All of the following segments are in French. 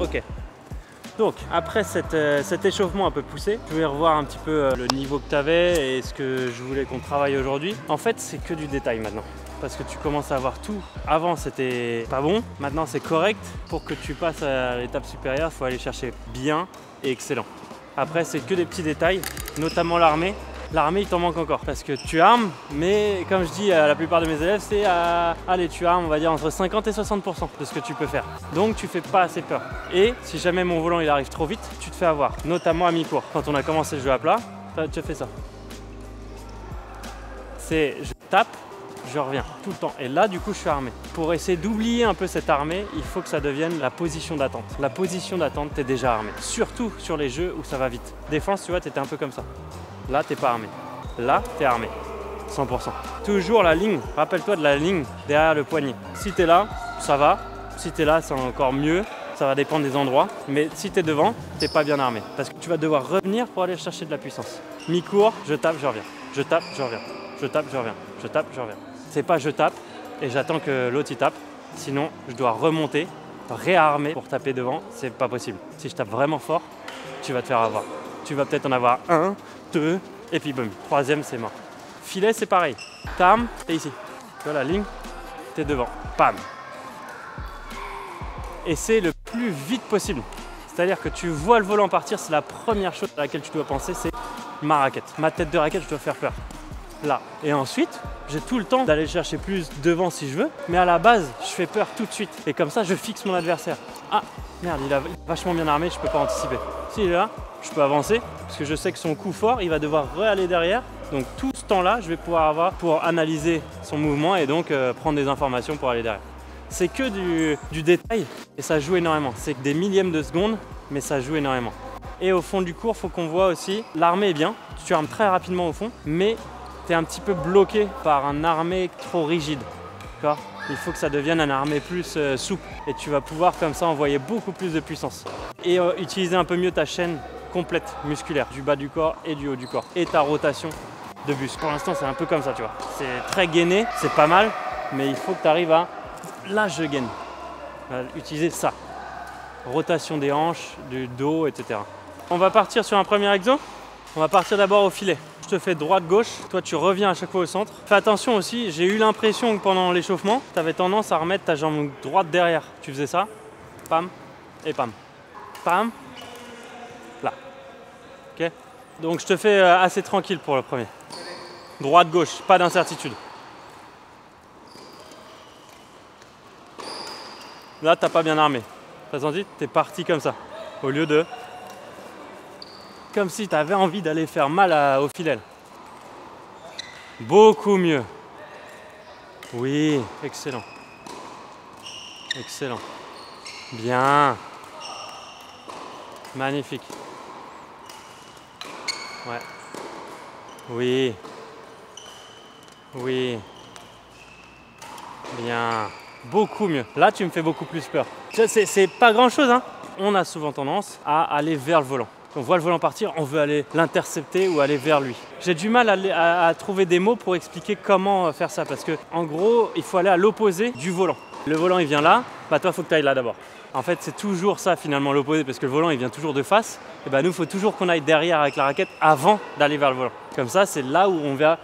Ok. Donc, après cet échauffement un peu poussé, je vais revoir un petit peu le niveau que tu avais et ce que je voulais qu'on travaille aujourd'hui. En fait, c'est que du détail maintenant. Parce que tu commences à avoir tout. Avant, c'était pas bon. Maintenant, c'est correct. Pour que tu passes à l'étape supérieure, il faut aller chercher bien et excellent. Après, c'est que des petits détails, notamment l'armée. L'armée, il t'en manque encore parce que tu armes, mais comme je dis à la plupart de mes élèves, c'est allez, tu armes, on va dire entre 50 et 60% de ce que tu peux faire. Donc tu fais pas assez peur. Et si jamais mon volant il arrive trop vite, tu te fais avoir, notamment à mi-cours. Quand on a commencé le jeu à plat, tu as fait ça. C'est je tape, je reviens tout le temps. Et là, du coup, je suis armé. Pour essayer d'oublier un peu cette armée, il faut que ça devienne la position d'attente. La position d'attente, tu es déjà armé. Surtout sur les jeux où ça va vite. Défense, tu vois, tu étais un peu comme ça. Là, t'es pas armé. Là, t'es armé. 100%. Toujours la ligne. Rappelle-toi de la ligne derrière le poignet. Si t'es là, ça va. Si t'es là, c'est encore mieux. Ça va dépendre des endroits. Mais si t'es devant, t'es pas bien armé. Parce que tu vas devoir revenir pour aller chercher de la puissance. Mi-cours, je tape, je reviens. Je tape, je reviens. Je tape, je reviens. Je tape, je reviens. C'est pas je tape et j'attends que l'autre y tape. Sinon, je dois remonter, réarmer pour taper devant. C'est pas possible. Si je tape vraiment fort, tu vas te faire avoir. Tu vas peut-être en avoir un, deux, et puis boum, troisième, c'est mort. Filet, c'est pareil. T'armes, t'es ici. Tu vois la ligne, t'es devant. Pam. Et c'est le plus vite possible. C'est-à-dire que tu vois le volant partir, c'est la première chose à laquelle tu dois penser, c'est ma raquette. Ma tête de raquette, je dois faire peur. Là. Et ensuite, j'ai tout le temps d'aller chercher plus devant si je veux, mais à la base, je fais peur tout de suite. Et comme ça, je fixe mon adversaire. Ah, merde, il est vachement bien armé, je peux pas anticiper. S'il est là, je peux avancer, parce que je sais que son coup fort, il va devoir re-aller derrière. Donc tout ce temps-là, je vais pouvoir avoir pour analyser son mouvement et donc prendre des informations pour aller derrière. C'est que du détail et ça joue énormément. C'est que des millièmes de seconde, mais ça joue énormément. Et au fond du cours, il faut qu'on voit aussi, l'armée est bien, tu armes très rapidement au fond, mais tu es un petit peu bloqué par un armé trop rigide. Il faut que ça devienne un armé plus souple et tu vas pouvoir comme ça envoyer beaucoup plus de puissance. Et utiliser un peu mieux ta chaîne complète musculaire, du bas du corps et du haut du corps. Et ta rotation de buste. Pour l'instant, c'est un peu comme ça, tu vois. C'est très gainé, c'est pas mal, mais il faut que tu arrives à... Là, je gaine. Utiliser ça. Rotation des hanches, du dos, etc. On va partir sur un premier exo. On va partir d'abord au filet. Je te fais droite-gauche, toi tu reviens à chaque fois au centre. Fais attention aussi, j'ai eu l'impression que pendant l'échauffement, tu avais tendance à remettre ta jambe droite derrière. Tu faisais ça, pam, et pam. Pam, là. Ok. Donc je te fais assez tranquille pour le premier. Droite-gauche, pas d'incertitude. Là, t'as pas bien armé. T'as senti? T'es parti comme ça. Au lieu de... Comme si tu avais envie d'aller faire mal au filet. Beaucoup mieux. Oui, excellent. Excellent. Bien. Magnifique. Ouais. Oui. Oui. Bien. Beaucoup mieux. Là, tu me fais beaucoup plus peur. C'est pas grand-chose, hein. On a souvent tendance à aller vers le volant. On voit le volant partir, on veut aller l'intercepter ou aller vers lui. J'ai du mal à trouver des mots pour expliquer comment faire ça parce que en gros, il faut aller à l'opposé du volant. Le volant, il vient là, bah toi, il faut que tu ailles là d'abord. En fait, c'est toujours ça finalement l'opposé parce que le volant, il vient toujours de face. Et bah nous, il faut toujours qu'on aille derrière avec la raquette avant d'aller vers le volant. Comme ça, c'est là où on va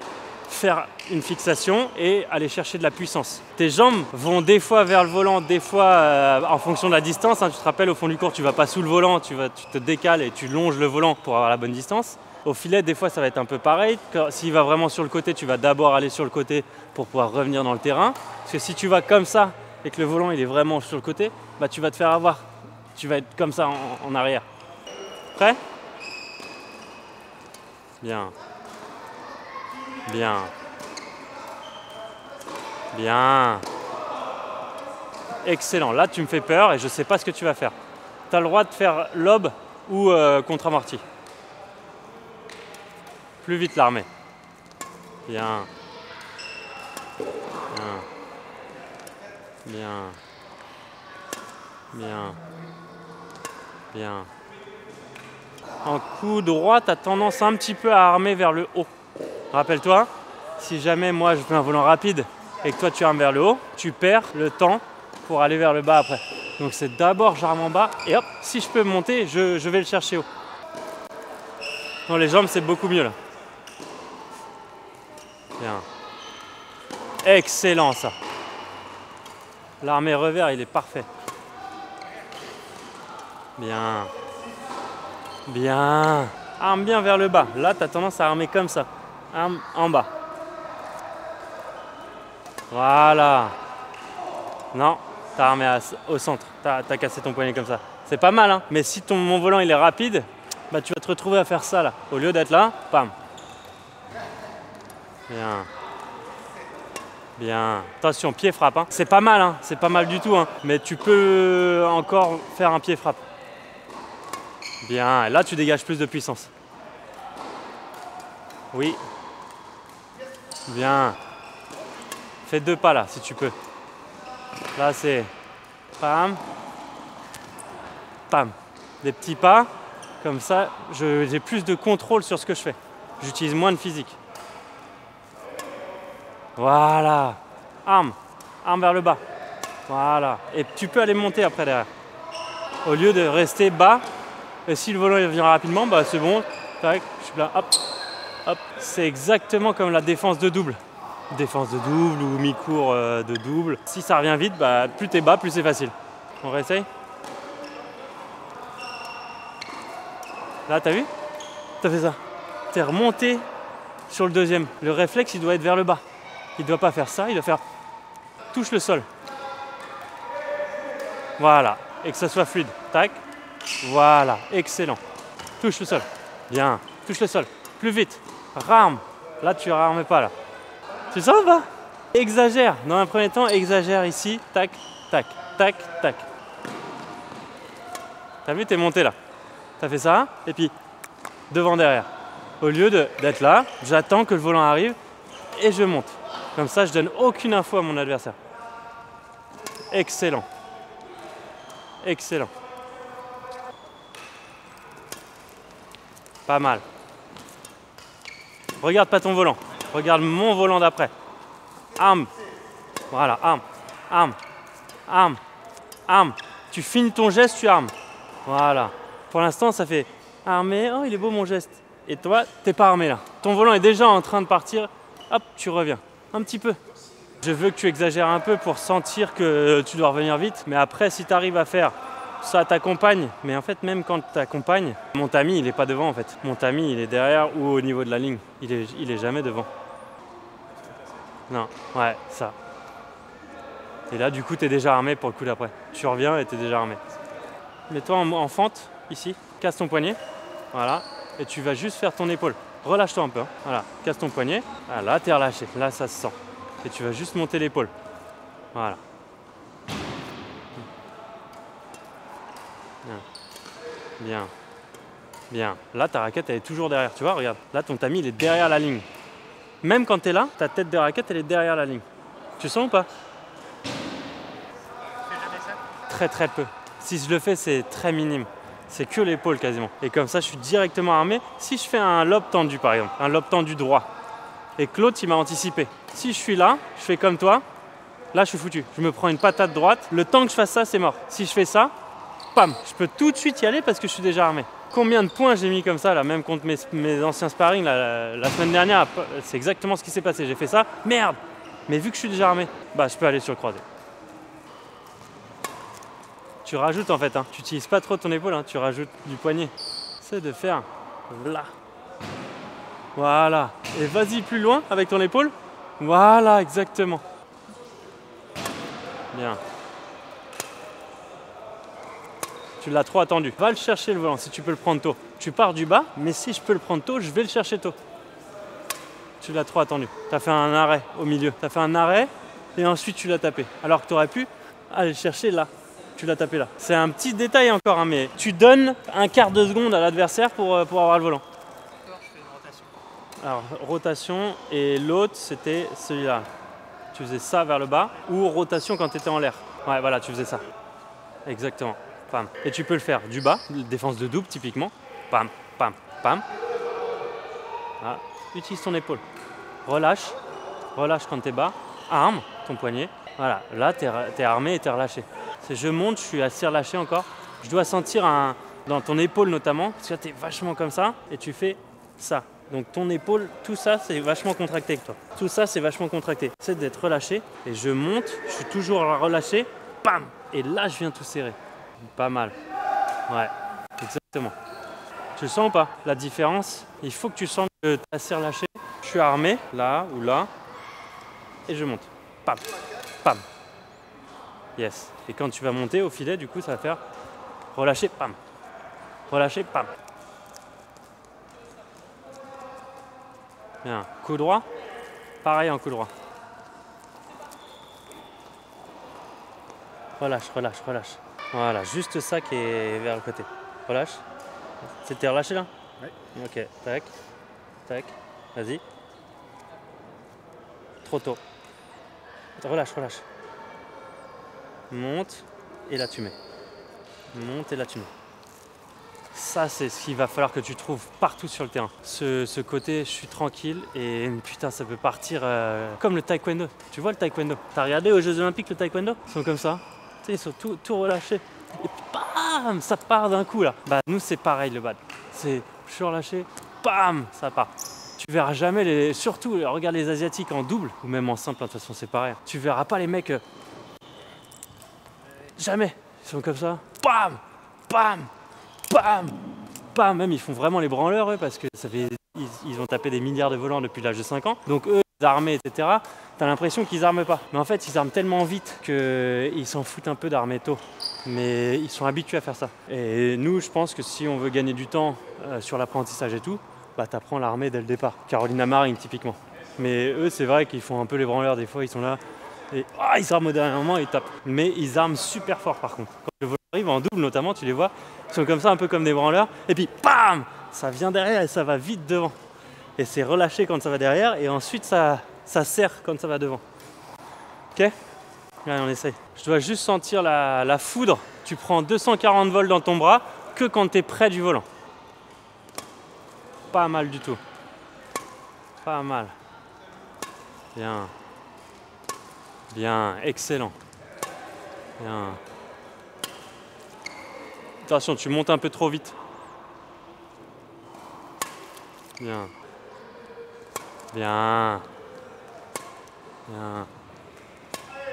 faire une fixation et aller chercher de la puissance. Tes jambes vont des fois vers le volant, des fois en fonction de la distance. Hein, tu te rappelles, au fond du cours, tu vas pas sous le volant, tu te décales et tu longes le volant pour avoir la bonne distance. Au filet, des fois, ça va être un peu pareil. S'il va vraiment sur le côté, tu vas d'abord aller sur le côté pour pouvoir revenir dans le terrain. Parce que si tu vas comme ça et que le volant il est vraiment sur le côté, bah, tu vas te faire avoir. Tu vas être comme ça en arrière. Prêt? Bien. Bien. Bien. Excellent. Là, tu me fais peur et je ne sais pas ce que tu vas faire. Tu as le droit de faire lob ou contre-amorti. Plus vite l'armée. Bien. Bien. Bien. Bien. Bien. En coup droit, tu as tendance un petit peu à armer vers le haut. Rappelle-toi, si jamais moi je fais un volant rapide et que toi tu armes vers le haut, tu perds le temps pour aller vers le bas après. Donc c'est d'abord j'arme en bas et hop, si je peux monter, je vais le chercher haut. Non, les jambes c'est beaucoup mieux là. Bien. Excellent ça. L'armé revers, il est parfait. Bien. Bien. Arme bien vers le bas. Là, tu as tendance à armer comme ça. Arme en bas. Voilà. Non, tu as armé au centre. Tu as cassé ton poignet comme ça. C'est pas mal, hein. Mais si mon volant il est rapide, bah, tu vas te retrouver à faire ça là. Au lieu d'être là, pam. Bien. Bien. Attention, pied frappe. Hein. C'est pas mal, hein. C'est pas mal du tout. Hein. Mais tu peux encore faire un pied frappe. Bien. Et là, tu dégages plus de puissance. Oui. Bien. Fais 2 pas là, si tu peux. Là, c'est pam. Pam. Des petits pas. Comme ça, j'ai plus de contrôle sur ce que je fais. J'utilise moins de physique. Voilà. Arme. Arme vers le bas. Voilà. Et tu peux aller monter après derrière. Au lieu de rester bas. Et si le volant il vient rapidement, bah c'est bon. Tac, je suis là. Hop. Hop. C'est exactement comme la défense de double. Défense de double ou mi-cours de double. Si ça revient vite, bah, plus t'es bas, plus c'est facile. On réessaye. Là, t'as vu? T'as fait ça. T'es remonté sur le deuxième. Le réflexe, il doit être vers le bas. Il ne doit pas faire ça, il doit faire touche le sol. Voilà. Et que ça soit fluide. Tac. Voilà. Excellent. Touche le sol. Bien. Touche le sol. Plus vite. Rame. Là, tu ne rames pas là. Tu sens ou pas? Exagère. Dans un premier temps, exagère ici. Tac, tac, tac, tac. T'as vu, t'es monté là. T'as fait ça. Et puis, devant, derrière. Au lieu d'être là, j'attends que le volant arrive et je monte. Comme ça, je donne aucune info à mon adversaire. Excellent. Excellent. Pas mal. Regarde pas ton volant. Regarde mon volant d'après. Arme. Voilà, arme. Arme. Arme. Arme. Tu finis ton geste, tu armes. Voilà. Pour l'instant, ça fait armé. Oh, il est beau mon geste. Et toi, t'es pas armé là. Ton volant est déjà en train de partir. Hop, tu reviens. Un petit peu. Je veux que tu exagères un peu pour sentir que tu dois revenir vite. Mais après, si tu arrives à faire ça, t'accompagne. Mais en fait, même quand tu t'accompagnes, mon tamis, il n'est pas devant en fait. Mon tamis, il est derrière ou au niveau de la ligne. Il est jamais devant. Non, ouais, ça. Et là, du coup, tu es déjà armé pour le coup d'après. Tu reviens et tu es déjà armé. Mets-toi en fente, ici. Casse ton poignet. Voilà. Et tu vas juste faire ton épaule. Relâche-toi un peu. Hein. Voilà. Casse ton poignet. Ah, là, tu es relâché. Là, ça se sent. Et tu vas juste monter l'épaule. Voilà. Bien. Bien. Bien. Là, ta raquette, elle est toujours derrière. Tu vois, regarde. Là, ton tamis, il est derrière la ligne. Même quand tu es là, ta tête de raquette, elle est derrière la ligne. Tu sens ou pas? Très très peu. Si je le fais, c'est très minime. C'est que l'épaule quasiment. Et comme ça, je suis directement armé. Si je fais un lobe tendu par exemple, un lobe tendu droit, et que l'autre, il m'a anticipé. Si je suis là, je fais comme toi, là, je suis foutu. Je me prends une patate droite. Le temps que je fasse ça, c'est mort. Si je fais ça, pam, je peux tout de suite y aller parce que je suis déjà armé. Combien de points j'ai mis comme ça, là, même contre mes anciens sparring, là, la semaine dernière, c'est exactement ce qui s'est passé. J'ai fait ça, merde. Mais vu que je suis déjà armé, bah, je peux aller sur le croisé. Tu rajoutes en fait, hein. Tu n'utilises pas trop ton épaule, hein. Tu rajoutes du poignet. C'est de faire là. Voilà. Et vas-y plus loin avec ton épaule. Voilà, exactement. Bien. Tu l'as trop attendu. Va le chercher le volant si tu peux le prendre tôt. Tu pars du bas, mais si je peux le prendre tôt, je vais le chercher tôt. Tu l'as trop attendu. Tu as fait un arrêt au milieu. Tu as fait un arrêt et ensuite tu l'as tapé. Alors que tu aurais pu aller le chercher là. Tu l'as tapé là. C'est un petit détail encore, hein, mais tu donnes un quart de seconde à l'adversaire pour avoir le volant. Encore, je fais une rotation. Alors, rotation et l'autre, c'était celui-là. Tu faisais ça vers le bas ou rotation quand tu étais en l'air. Ouais, voilà, tu faisais ça. Exactement. Pam. Et tu peux le faire du bas, défense de double typiquement. Pam, pam, pam. Voilà. Utilise ton épaule. Relâche. Relâche quand tu es bas. Arme ton poignet. Voilà, là, tu es armé et tu es relâché. C'est je monte, je suis assez relâché encore. Je dois sentir dans ton épaule notamment, parce que là tu es vachement comme ça et tu fais ça. Donc ton épaule, tout ça c'est vachement contracté avec toi. Tout ça c'est vachement contracté. C'est d'être relâché et je monte, je suis toujours relâché, bam! Et là je viens tout serrer. Pas mal. Ouais, exactement. Tu le sens ou pas? La différence, il faut que tu sens que tu es assez relâché. Je suis armé, là ou là, et je monte. Pam, pam. Yes. Et quand tu vas monter au filet, du coup ça va faire relâcher, pam. Relâcher, pam. Bien. Coup droit. Pareil en coup droit. Relâche, relâche, relâche. Voilà, juste ça qui est vers le côté. Relâche. C'était relâché là? Oui. Ok, tac, tac, vas-y. Trop tôt. Relâche, relâche. Monte et là tu mets. Monte et là tu mets. Ça c'est ce qu'il va falloir que tu trouves partout sur le terrain. Ce côté je suis tranquille et putain ça peut partir comme le taekwondo. Tu vois le taekwondo? T'as regardé aux Jeux Olympiques le taekwondo? Ils sont comme ça. Tu sais, ils sont tout relâchés. Et bam, ça part d'un coup là. Bah nous c'est pareil le bad. C'est je suis relâché, bam, ça part. Tu verras jamais surtout regarde les asiatiques en double ou même en simple, de toute façon c'est pareil. Tu verras pas les mecs jamais. Ils sont comme ça, bam, bam, bam, bam. Même ils font vraiment les branleurs eux parce que ça fait ils ont tapé des milliards de volants depuis l'âge de 5 ans. Donc eux armés etc. T'as l'impression qu'ils arment pas. Mais en fait ils arment tellement vite qu'ils s'en foutent un peu d'armer tôt. Mais ils sont habitués à faire ça. Et nous, je pense que si on veut gagner du temps sur l'apprentissage et tout, bah t'apprends l'armée dès le départ. Carolina Marin typiquement. Mais eux, c'est vrai qu'ils font un peu les branleurs des fois, ils sont là et ils s'arment au dernier moment et ils tapent. Mais ils arment super fort par contre. Quand le volant arrive en double notamment, tu les vois, ils sont comme ça un peu comme des branleurs. Et puis bam, ça vient derrière et ça va vite devant. Et c'est relâché quand ça va derrière et ensuite ça serre quand ça va devant. Ok ? Allez, on essaye. Je dois juste sentir la foudre. Tu prends 240 volts dans ton bras que quand tu es près du volant. Pas mal du tout. Pas mal. Bien. Bien, excellent. Bien. Attention, tu montes un peu trop vite. Bien. Bien. Bien.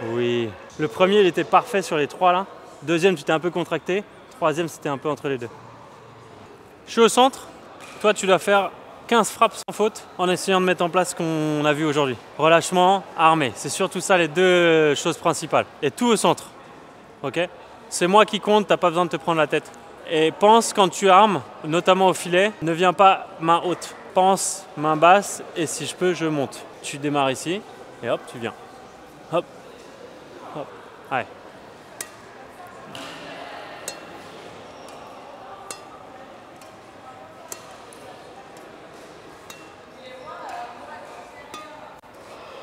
Oui. Le premier, il était parfait sur les trois là. Deuxième, tu t'es un peu contracté. Troisième, c'était un peu entre les deux. Je suis au centre. Toi, tu dois faire 15 frappes sans faute en essayant de mettre en place ce qu'on a vu aujourd'hui. Relâchement, armé. C'est surtout ça les deux choses principales. Et tout au centre. Ok ? C'est moi qui compte, t'as pas besoin de te prendre la tête. Et pense quand tu armes, notamment au filet, ne viens pas main haute. Pense main basse et si je peux, je monte. Tu démarres ici et hop, tu viens. Hop. Hop. Allez.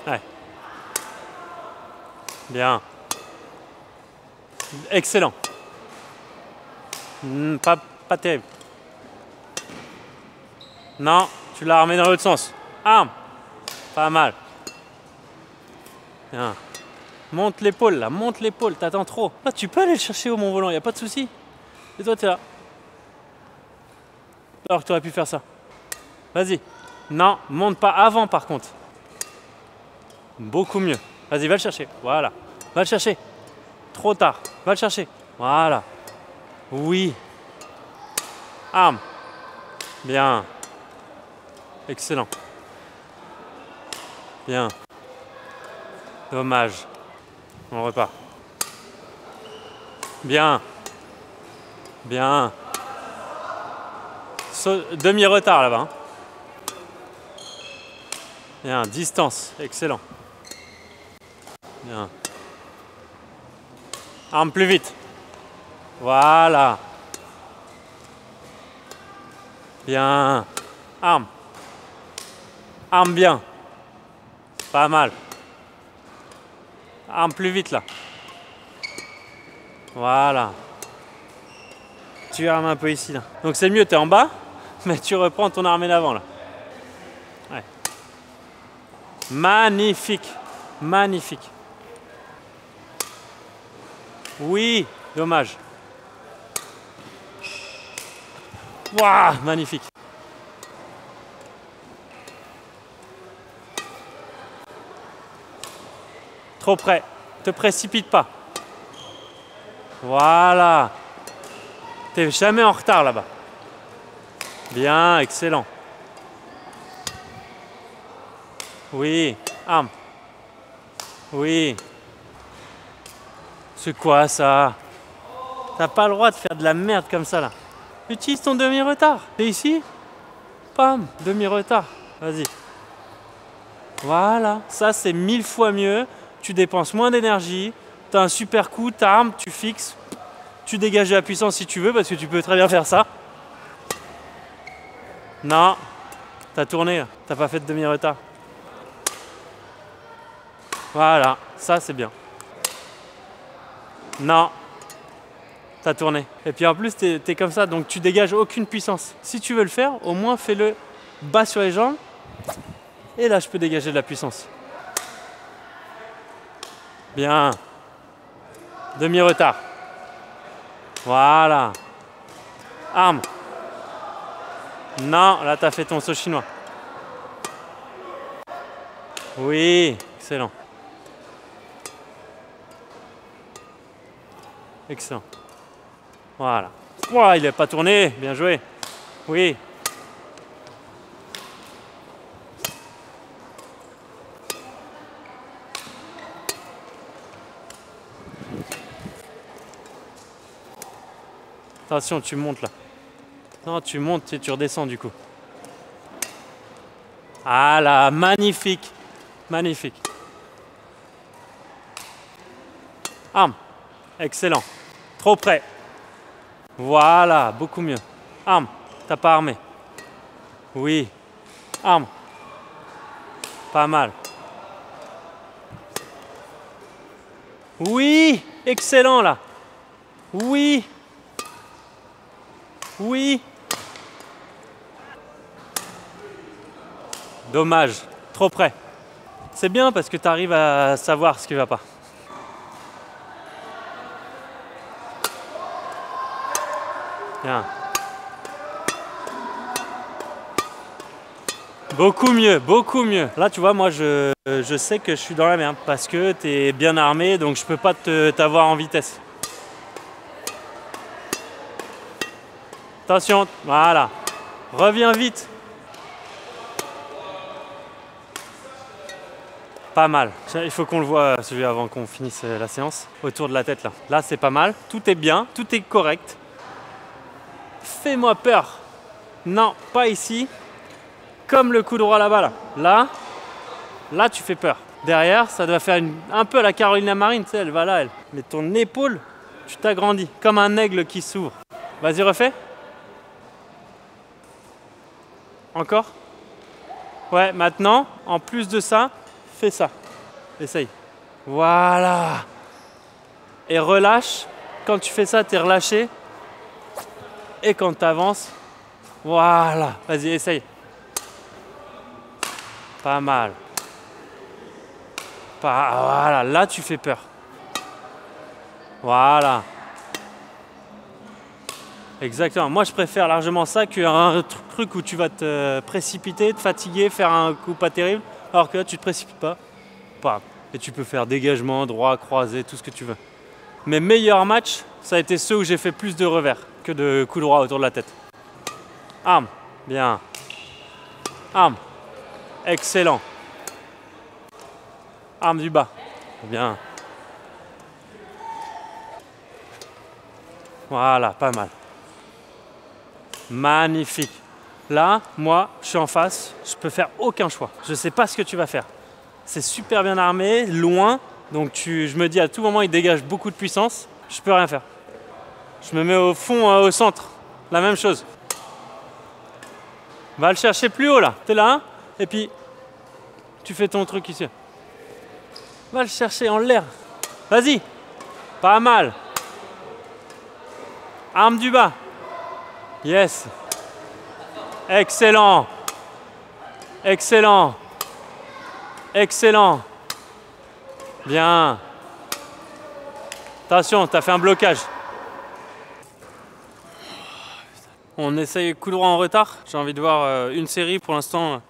Allez. Bien. Excellent. Pas terrible. Non, tu l'as armé dans l'autre sens. Arme. Pas mal. Bien. Monte l'épaule là, monte l'épaule, t'attends trop. Là, tu peux aller le chercher au Mont Volant, y a pas de souci. Et toi, t'es là. Alors que tu aurais pu faire ça. Vas-y. Non, monte pas avant par contre. Beaucoup mieux. Vas-y, va le chercher. Voilà. Va le chercher. Trop tard. Va le chercher. Voilà. Oui. Arme. Bien. Excellent. Bien. Dommage. On repart. Bien. Bien. Demi-retard là-bas. Hein. Bien. Distance. Excellent. Bien. Arme plus vite. Voilà. Bien. Arme. Arme bien. Pas mal. Arme plus vite là. Voilà. Tu armes un peu ici là. Donc c'est mieux, tu es en bas, mais tu reprends ton armée d'avant là. Ouais. Magnifique. Magnifique. Oui, dommage. Waouh, magnifique. Trop près. Te précipite pas. Voilà. T'es jamais en retard là-bas. Bien, excellent. Oui, arme. Oui. C'est quoi ça? T'as pas le droit de faire de la merde comme ça là. Utilise ton demi-retard. T'es ici? Pam, demi-retard. Vas-y. Voilà, ça c'est 1000 fois mieux. Tu dépenses moins d'énergie. T'as un super coup, t'armes, tu fixes. Tu dégages de la puissance si tu veux parce que tu peux très bien faire ça. Non, t'as tourné, t'as pas fait de demi-retard. Voilà, ça c'est bien. Non, t'as tourné. Et puis en plus, t'es comme ça, donc tu dégages aucune puissance. Si tu veux le faire, au moins fais-le bas sur les jambes. Et là, je peux dégager de la puissance. Bien. Demi-retard. Voilà. Arme. Non, là, t'as fait ton saut chinois. Oui, excellent. Excellent. Voilà. Wow, il n'est pas tourné. Bien joué. Oui. Attention, tu montes là. Non, tu montes et tu redescends du coup. Ah là, magnifique. Magnifique. Arme. Excellent. Trop près. Voilà, beaucoup mieux. Arme. T'as pas armé. Oui. Arme. Pas mal. Oui. Excellent là. Oui. Oui. Dommage. Trop près. C'est bien parce que tu arrives à savoir ce qui ne va pas. Bien. Beaucoup mieux, beaucoup mieux. Là, tu vois, moi, je sais que je suis dans la merde parce que tu es bien armé, donc je peux pas t'avoir en vitesse. Attention, voilà. Reviens vite. Pas mal. Il faut qu'on le voit, celui avant qu'on finisse la séance. Autour de la tête, là. Là, c'est pas mal. Tout est bien, tout est correct. Fais-moi peur. Non, pas ici. Comme le coup droit là-bas, là. Là, tu fais peur. Derrière, ça doit faire un peu à la Carolina Marine, tu sais, elle va là, elle. Mais ton épaule, tu t'agrandis. Comme un aigle qui s'ouvre. Vas-y, refais. Encore. Ouais, maintenant, en plus de ça, fais ça. Essaye. Voilà. Et relâche. Quand tu fais ça, tu es relâché. Et quand tu avances, voilà. Vas-y, essaye. Pas mal. Voilà, là tu fais peur. Voilà. Exactement. Moi je préfère largement ça qu'un truc où tu vas te précipiter, te fatiguer, faire un coup pas terrible. Alors que là tu te précipites pas. Et tu peux faire dégagement, droit, croisé, tout ce que tu veux. Mes meilleurs matchs, ça a été ceux où j'ai fait plus de revers que de coups droits autour de la tête. Arme. Bien. Arme. Excellent. Arme du bas. Bien. Voilà, pas mal. Magnifique. Là, moi, je suis en face, je peux faire aucun choix. Je ne sais pas ce que tu vas faire. C'est super bien armé, loin. Donc je me dis à tout moment, il dégage beaucoup de puissance. Je peux rien faire. Je me mets au fond, au centre. La même chose. Va le chercher plus haut là. T'es là, hein, et puis tu fais ton truc ici. Va le chercher en l'air. Vas-y. Pas mal. Arme du bas. Yes. Excellent. Excellent. Excellent. Bien. Attention, t'as fait un blocage. On essaye coup droit en retard. J'ai envie de voir une série pour l'instant.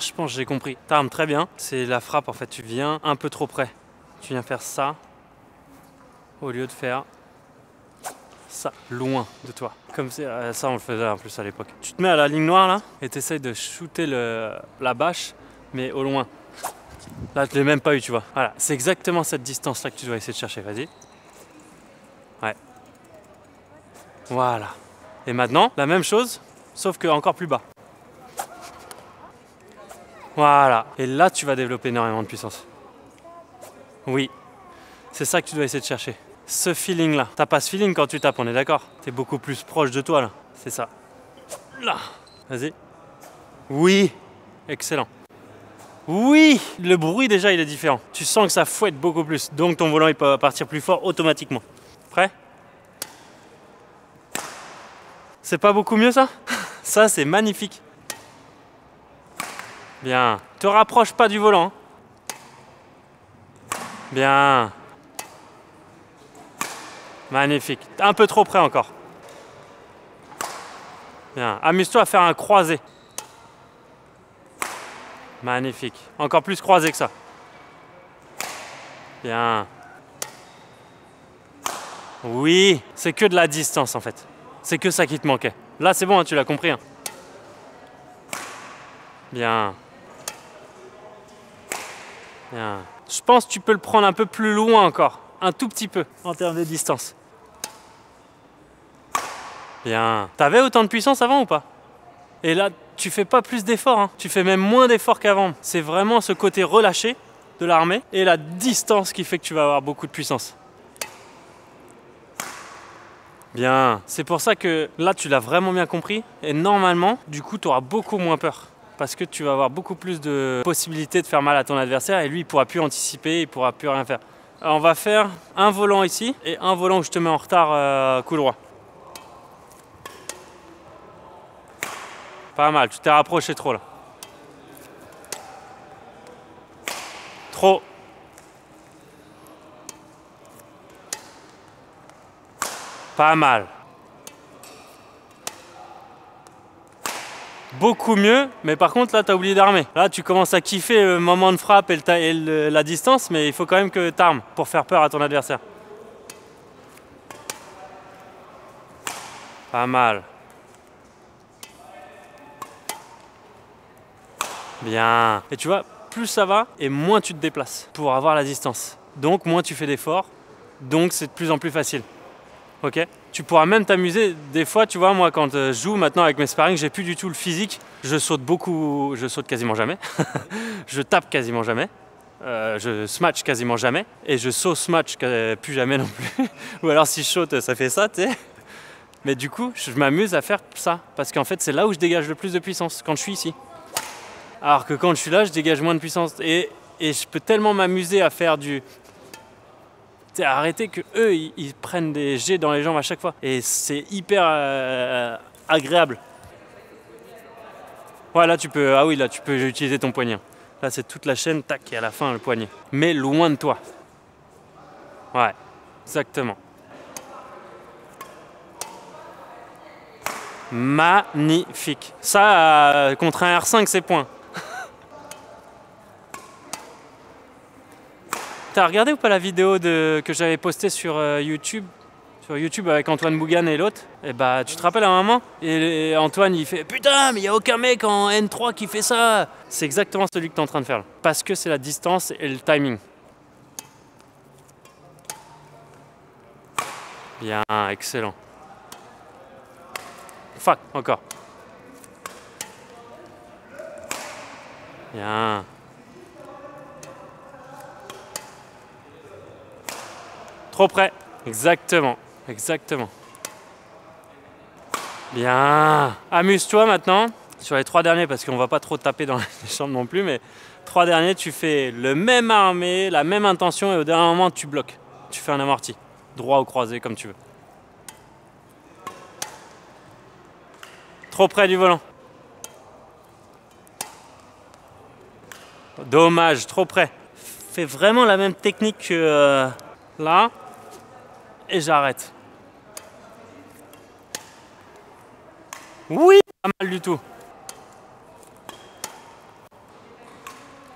Je pense que j'ai compris. T'armes très bien. C'est la frappe en fait. Tu viens un peu trop près. Tu viens faire ça au lieu de faire ça loin de toi. Comme ça on le faisait en plus à l'époque. Tu te mets à la ligne noire là et tu essayes de shooter la bâche mais au loin. Là je l'ai même pas eu tu vois. Voilà, c'est exactement cette distance là que tu dois essayer de chercher. Vas-y. Ouais. Voilà. Et maintenant la même chose sauf que encore plus bas. Voilà. Et là tu vas développer énormément de puissance. Oui. C'est ça que tu dois essayer de chercher. Ce feeling là. T'as pas ce feeling quand tu tapes, on est d'accord? T'es beaucoup plus proche de toi là. C'est ça. Là. Vas-y. Oui. Excellent. Oui. Le bruit déjà il est différent. Tu sens que ça fouette beaucoup plus. Donc ton volant il peut partir plus fort automatiquement. Prêt? C'est pas beaucoup mieux ça? Ça c'est magnifique. Bien. Te rapproche pas du volant. Bien. Magnifique. Un peu trop près encore. Bien. Amuse-toi à faire un croisé. Magnifique. Encore plus croisé que ça. Bien. Oui. C'est que de la distance en fait. C'est que ça qui te manquait. Là c'est bon, hein, tu l'as compris. Hein. Bien. Bien. Je pense que tu peux le prendre un peu plus loin encore. Un tout petit peu en termes de distance. Bien. T'avais autant de puissance avant ou pas? Et là, tu fais pas plus d'efforts. Hein. Tu fais même moins d'efforts qu'avant. C'est vraiment ce côté relâché de l'armée et la distance qui fait que tu vas avoir beaucoup de puissance. Bien. C'est pour ça que là, tu l'as vraiment bien compris. Et normalement, du coup, tu auras beaucoup moins peur. Parce que tu vas avoir beaucoup plus de possibilités de faire mal à ton adversaire et lui, il pourra plus anticiper, il pourra plus rien faire. Alors, on va faire un volant ici et un volant où je te mets en retard coup droit. Pas mal, tu t'es rapproché trop là. Trop. Pas mal. Beaucoup mieux, mais par contre là tu as oublié d'armer. Là tu commences à kiffer le moment de frappe et la distance, mais il faut quand même que tu armes pour faire peur à ton adversaire. Pas mal. Bien. Et tu vois, plus ça va et moins tu te déplaces pour avoir la distance. Donc moins tu fais d'efforts, donc c'est de plus en plus facile. Ok? Tu pourras même t'amuser. Des fois, tu vois, moi quand je joue maintenant avec mes sparring, j'ai plus du tout le physique. Je saute beaucoup, je saute quasiment jamais. Je tape quasiment jamais. Je smash quasiment jamais. Et je sauce match plus jamais non plus. Ou alors si je saute, ça fait ça, tu sais. Mais du coup, je m'amuse à faire ça. Parce qu'en fait, c'est là où je dégage le plus de puissance, quand je suis ici. Alors que quand je suis là, je dégage moins de puissance. Et je peux tellement m'amuser à faire du... Arrêter que eux ils prennent des jets dans les jambes à chaque fois. Et c'est hyper agréable. Ouais, là tu peux... Ah oui, là tu peux utiliser ton poignet. Là c'est toute la chaîne, tac, et à la fin le poignet. Mais loin de toi. Ouais, exactement. Magnifique. Ça, contre un R5, c'est point. T'as regardé ou pas la vidéo que j'avais postée sur YouTube? Sur YouTube avec Antoine Bougan et l'autre? Et bah, tu te rappelles à un moment? Et Antoine, il fait « Putain, mais il n'y a aucun mec en N3 qui fait ça !» C'est exactement celui que tu es en train de faire là. Parce que c'est la distance et le timing. Bien, excellent. Fuck, encore. Bien. Trop près. Exactement. Exactement. Bien. Amuse-toi maintenant sur les 3 derniers parce qu'on va pas trop taper dans les jambes non plus, mais 3 derniers, tu fais le même armé, la même intention et au dernier moment, tu bloques. Tu fais un amorti. Droit ou croisé, comme tu veux. Trop près du volant. Dommage, trop près. Fais vraiment la même technique que là. Et j'arrête. Oui, pas mal du tout.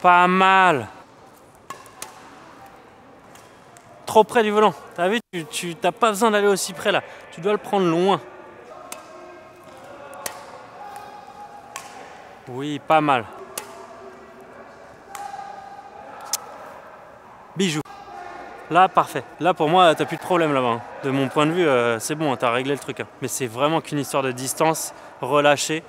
Pas mal. Trop près du volant. T'as vu, tu n'as pas besoin d'aller aussi près là. Tu dois le prendre loin. Oui, pas mal. Bijou. Là, parfait. Là, pour moi, t'as plus de problème là-bas. Hein. De mon point de vue, c'est bon, t'as réglé le truc. Hein. Mais c'est vraiment qu'une histoire de distance, relâcher,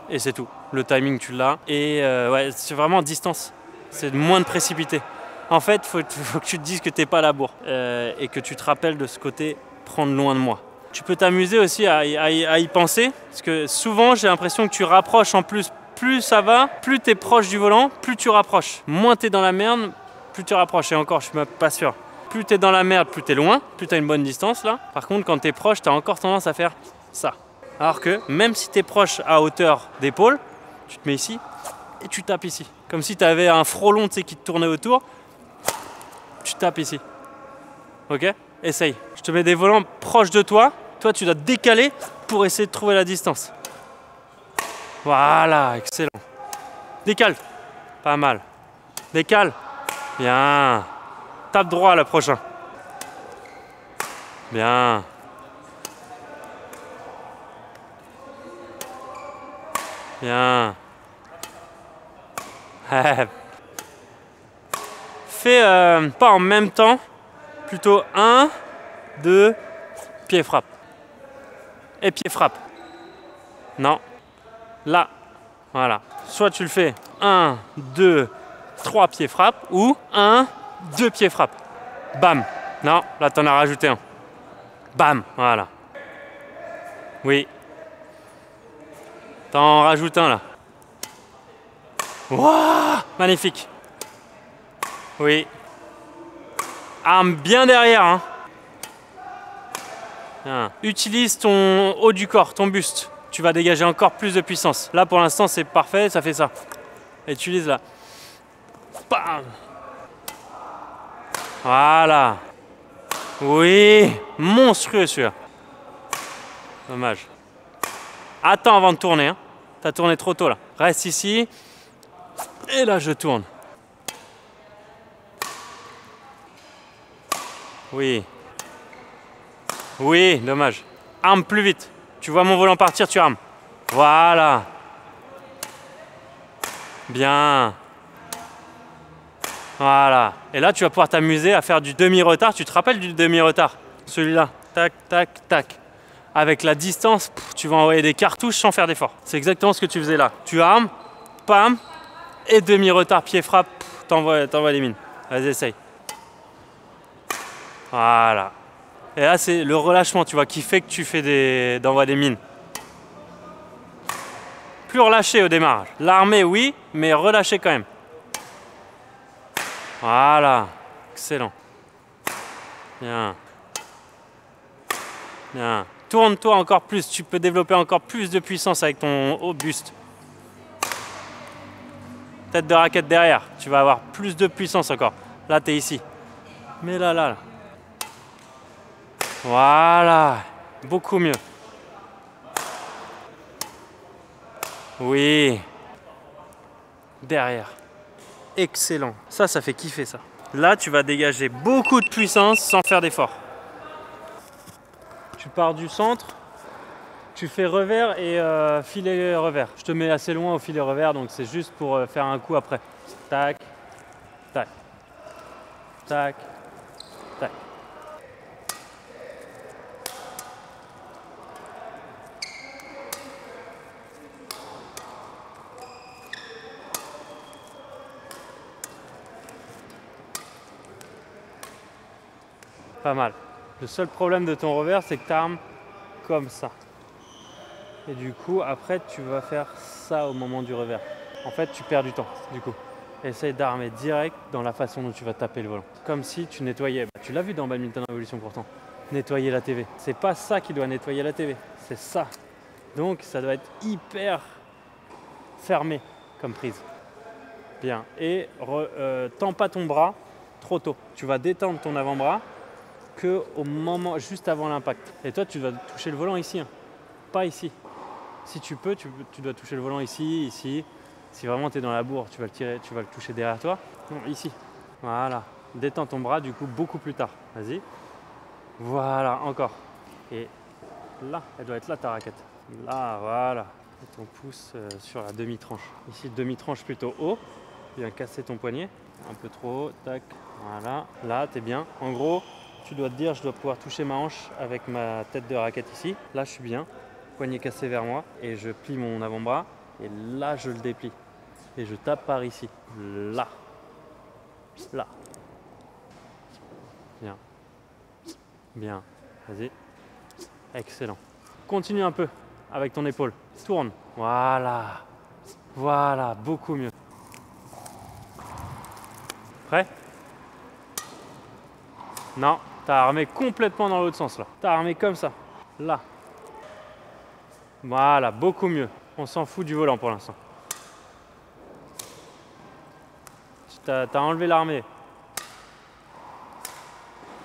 et c'est tout. Le timing, tu l'as. Et ouais, c'est vraiment distance. C'est moins de précipité. En fait, faut que tu te dises que t'es pas à la bourre et que tu te rappelles de ce côté prendre loin de moi. Tu peux t'amuser aussi à y penser, parce que souvent, j'ai l'impression que tu rapproches en plus. Plus ça va, plus tu es proche du volant, plus tu rapproches. Moins tu es dans la merde, plus tu rapproches. Et encore, je suis même pas sûr. Plus tu es dans la merde, plus tu es loin, plus tu as une bonne distance là. Par contre, quand tu es proche, tu as encore tendance à faire ça. Alors que même si tu es proche à hauteur d'épaule, tu te mets ici et tu tapes ici. Comme si tu avais un frôlon qui te tournait autour, tu tapes ici. Ok? Essaye. Je te mets des volants proches de toi. Toi, tu dois te décaler pour essayer de trouver la distance. Voilà, excellent. Décale. Pas mal. Décale. Bien. Tape droit le prochain. Bien. Bien. Fais pas en même temps. Plutôt 1, 2, pied frappe. Et pied frappe. Non. Là. Voilà. Soit tu le fais 1, 2, 3 pieds frappe ou 1, 2 pieds frappe. Bam. Non, là t'en as rajouté un. Bam. Voilà. Oui. T'en rajoutes un là. Waouh. Magnifique. Oui. Arme bien derrière. Hein. Bien. Utilise ton haut du corps, ton buste. Tu vas dégager encore plus de puissance. Là pour l'instant c'est parfait, ça fait ça. Et utilise là. Bam. Voilà. Oui. Monstrueux celui-là. Dommage. Attends avant de tourner. Hein. T'as tourné trop tôt là. Reste ici. Et là je tourne. Oui. Oui, dommage. Arme plus vite. Tu vois mon volant partir, tu armes. Voilà. Bien. Voilà. Et là, tu vas pouvoir t'amuser à faire du demi-retard. Tu te rappelles du demi-retard? Celui-là. Tac, tac, tac. Avec la distance, tu vas envoyer des cartouches sans faire d'effort. C'est exactement ce que tu faisais là. Tu armes, pam, et demi-retard, pied frappe, t'envoies les mines. Vas-y, essaye. Voilà. Et là, c'est le relâchement, tu vois, qui fait que tu fais d'envoies des mines. Plus relâché au démarrage. L'armée, oui, mais relâché quand même. Voilà. Excellent. Bien. Bien. Tourne-toi encore plus. Tu peux développer encore plus de puissance avec ton haut buste. Tête de raquette derrière. Tu vas avoir plus de puissance encore. Là, tu es ici. Mais là. Voilà. Beaucoup mieux. Oui. Derrière. Excellent. Ça fait kiffer ça. Là, tu vas dégager beaucoup de puissance sans faire d'effort. Tu pars du centre, tu fais revers et filet revers. Je te mets assez loin au filet revers, donc c'est juste pour faire un coup après. Tac, tac, tac, tac. Pas mal. Le seul problème de ton revers, c'est que tu armes comme ça. Et du coup, après, tu vas faire ça au moment du revers. En fait, tu perds du temps, du coup. Essaye d'armer direct dans la façon dont tu vas taper le volant. Comme si tu nettoyais. Tu l'as vu dans Badminton Evolution pourtant. Nettoyer la TV. C'est pas ça qui doit nettoyer la TV. C'est ça. Donc ça doit être hyper fermé comme prise. Bien. Et tends pas ton bras trop tôt. Tu vas détendre ton avant-bras qu'au moment juste avant l'impact. Et toi, tu dois toucher le volant ici, hein, pas ici. Si tu peux, tu dois toucher le volant ici, ici. Si vraiment tu es dans la bourre, tu vas le tirer, tu vas le toucher derrière toi. Non, ici. Voilà. Détends ton bras du coup beaucoup plus tard. Vas-y. Voilà, encore. Et là, elle doit être là ta raquette. Là, voilà. Et ton pouce sur la demi-tranche. Ici, demi-tranche plutôt haut. Tu viens casser ton poignet. Un peu trop haut. Tac. Voilà. Là, tu es bien. En gros, tu dois te dire, je dois pouvoir toucher ma hanche avec ma tête de raquette ici. Là, je suis bien. Poignet cassé vers moi. Et je plie mon avant-bras. Et là, je le déplie. Et je tape par ici. Là. Là. Bien. Bien. Vas-y. Excellent. Continue un peu avec ton épaule. Tourne. Voilà. Voilà. Beaucoup mieux. Prêt? Non. Tu as armé complètement dans l'autre sens là. Tu as armé comme ça. Là. Voilà. Beaucoup mieux. On s'en fout du volant pour l'instant. Tu as enlevé l'armée.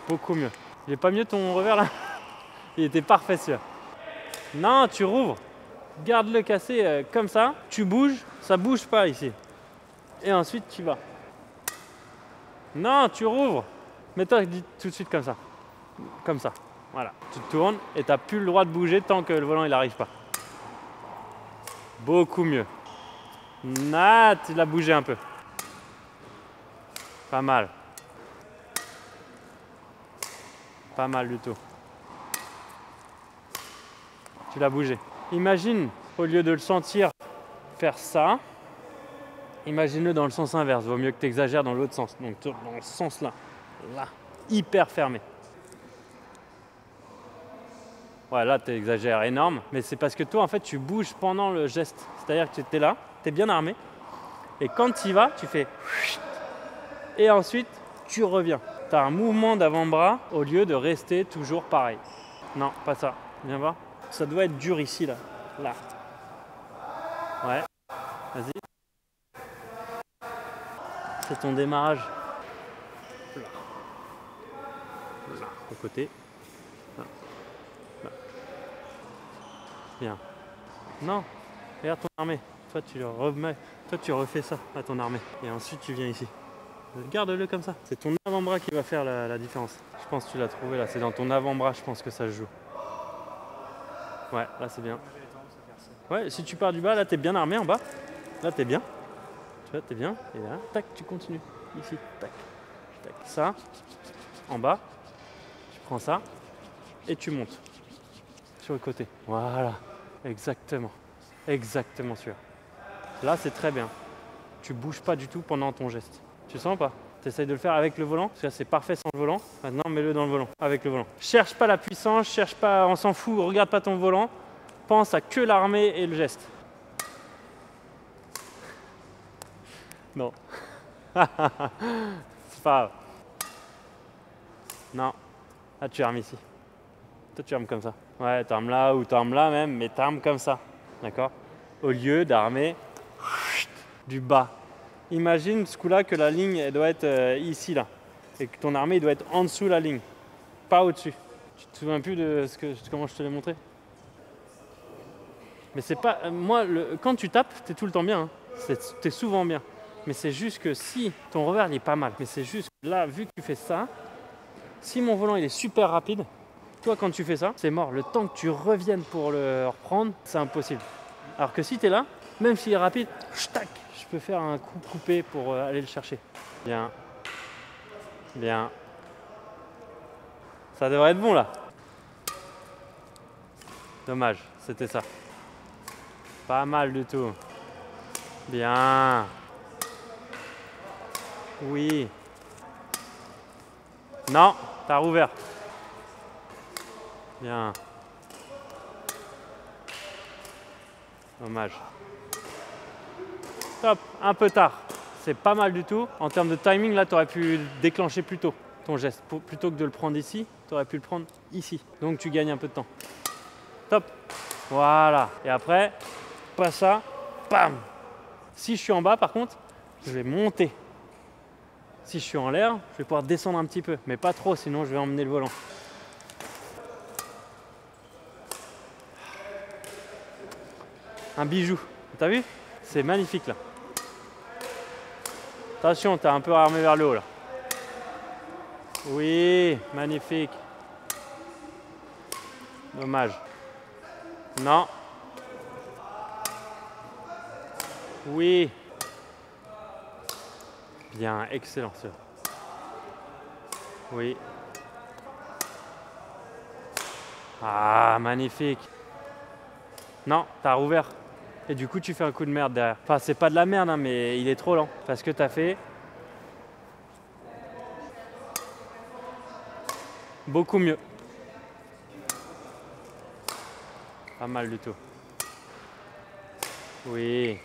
Beaucoup mieux. Il est pas mieux ton revers là? Il était parfait celui-là. Non, tu rouvres. Garde-le cassé comme ça. Tu bouges. Ça bouge pas ici. Et ensuite tu vas. Non, tu rouvres. Mets-toi tout de suite comme ça. Comme ça. Voilà. Tu te tournes et tu n'as plus le droit de bouger tant que le volant il n'arrive pas. Beaucoup mieux. Ah, tu l'as bougé un peu. Pas mal. Pas mal du tout. Tu l'as bougé. Imagine, au lieu de le sentir faire ça, imagine-le dans le sens inverse. Vaut mieux que tu exagères dans l'autre sens. Donc dans le sens là. Là. Hyper fermé. Ouais, là tu exagères énorme. Mais c'est parce que toi en fait tu bouges pendant le geste. C'est-à-dire que tu es là, tu es bien armé. Et quand tu y vas, tu fais... Et ensuite, tu reviens. Tu as un mouvement d'avant-bras au lieu de rester toujours pareil. Non, pas ça. Viens voir. Ça doit être dur ici, là. Là. Ouais. Vas-y. C'est ton démarrage. Là. Là. Au côté. Là. Là. Bien. Non. Regarde ton armée. Toi, tu le remets. Toi, tu refais ça à ton armée. Et ensuite, tu viens ici. Garde-le comme ça. C'est ton avant-bras qui va faire la différence. Je pense que tu l'as trouvé là. C'est dans ton avant-bras, je pense que ça se joue. Ouais, là c'est bien. Ouais, si tu pars du bas, là t'es bien armé en bas. Là t'es bien. Tu vois, t'es bien. Et là, tac, tu continues. Ici, tac. Tac. Ça, en bas. Tu prends ça et tu montes. Sur le côté. Voilà. Exactement. Exactement sûr. Là c'est très bien. Tu bouges pas du tout pendant ton geste. Tu sens pas? Tu essayes de le faire avec le volant, parce que c'est parfait sans le volant. Maintenant, mets-le dans le volant, avec le volant. Cherche pas la puissance, cherche pas, on s'en fout, regarde pas ton volant. Pense à que l'armée et le geste. Non. C'est pas grave. Non. Là, tu armes ici. Toi, tu armes comme ça. Ouais, tu armes là ou tu armes là même, mais tu armes comme ça. D'accord? Au lieu d'armer du bas. Imagine ce coup-là que la ligne elle doit être ici là et que ton armée doit être en dessous la ligne, pas au-dessus. Tu te souviens plus de comment je te l'ai montré? Mais c'est pas quand tu tapes, tu es tout le temps bien. Hein. Tu es souvent bien. Mais c'est juste que si ton revers il est pas mal, mais c'est juste que là vu que tu fais ça, si mon volant il est super rapide, toi quand tu fais ça, c'est mort. Le temps que tu reviennes pour le reprendre, c'est impossible. Alors que si tu es là, même s'il est rapide, tac, je peux faire un coup coupé pour aller le chercher. Bien. Bien. Ça devrait être bon là. Dommage, c'était ça. Pas mal du tout. Bien. Oui. Non, t'as rouvert. Bien. Dommage. Top, un peu tard. C'est pas mal du tout. En termes de timing, là, tu aurais pu déclencher plus tôt ton geste. Plutôt que de le prendre ici, tu aurais pu le prendre ici. Donc, tu gagnes un peu de temps. Top. Voilà. Et après, pas ça, bam. Si je suis en bas, par contre, je vais monter. Si je suis en l'air, je vais pouvoir descendre un petit peu, mais pas trop, sinon je vais emmener le volant. Un bijou. T'as vu? C'est magnifique là. Attention, t'as un peu armé vers le haut là. Oui, magnifique. Dommage. Non. Oui. Bien, excellent. Oui. Ah, magnifique. Non, t'as rouvert. Et du coup, tu fais un coup de merde derrière. Enfin, c'est pas de la merde, hein, mais il est trop lent. Parce que t'as fait beaucoup mieux. Pas mal du tout. Oui.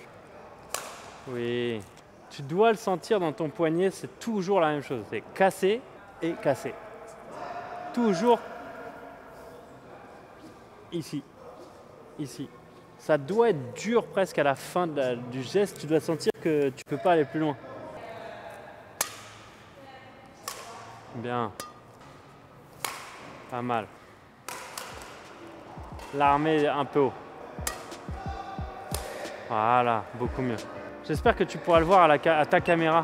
Oui. Tu dois le sentir dans ton poignet, c'est toujours la même chose. C'est casser et casser. Toujours ici. Ici. Ça doit être dur presque à la fin du geste. Tu dois sentir que tu peux pas aller plus loin. Bien. Pas mal. L'armée un peu haut. Voilà, beaucoup mieux. J'espère que tu pourras le voir à ta caméra.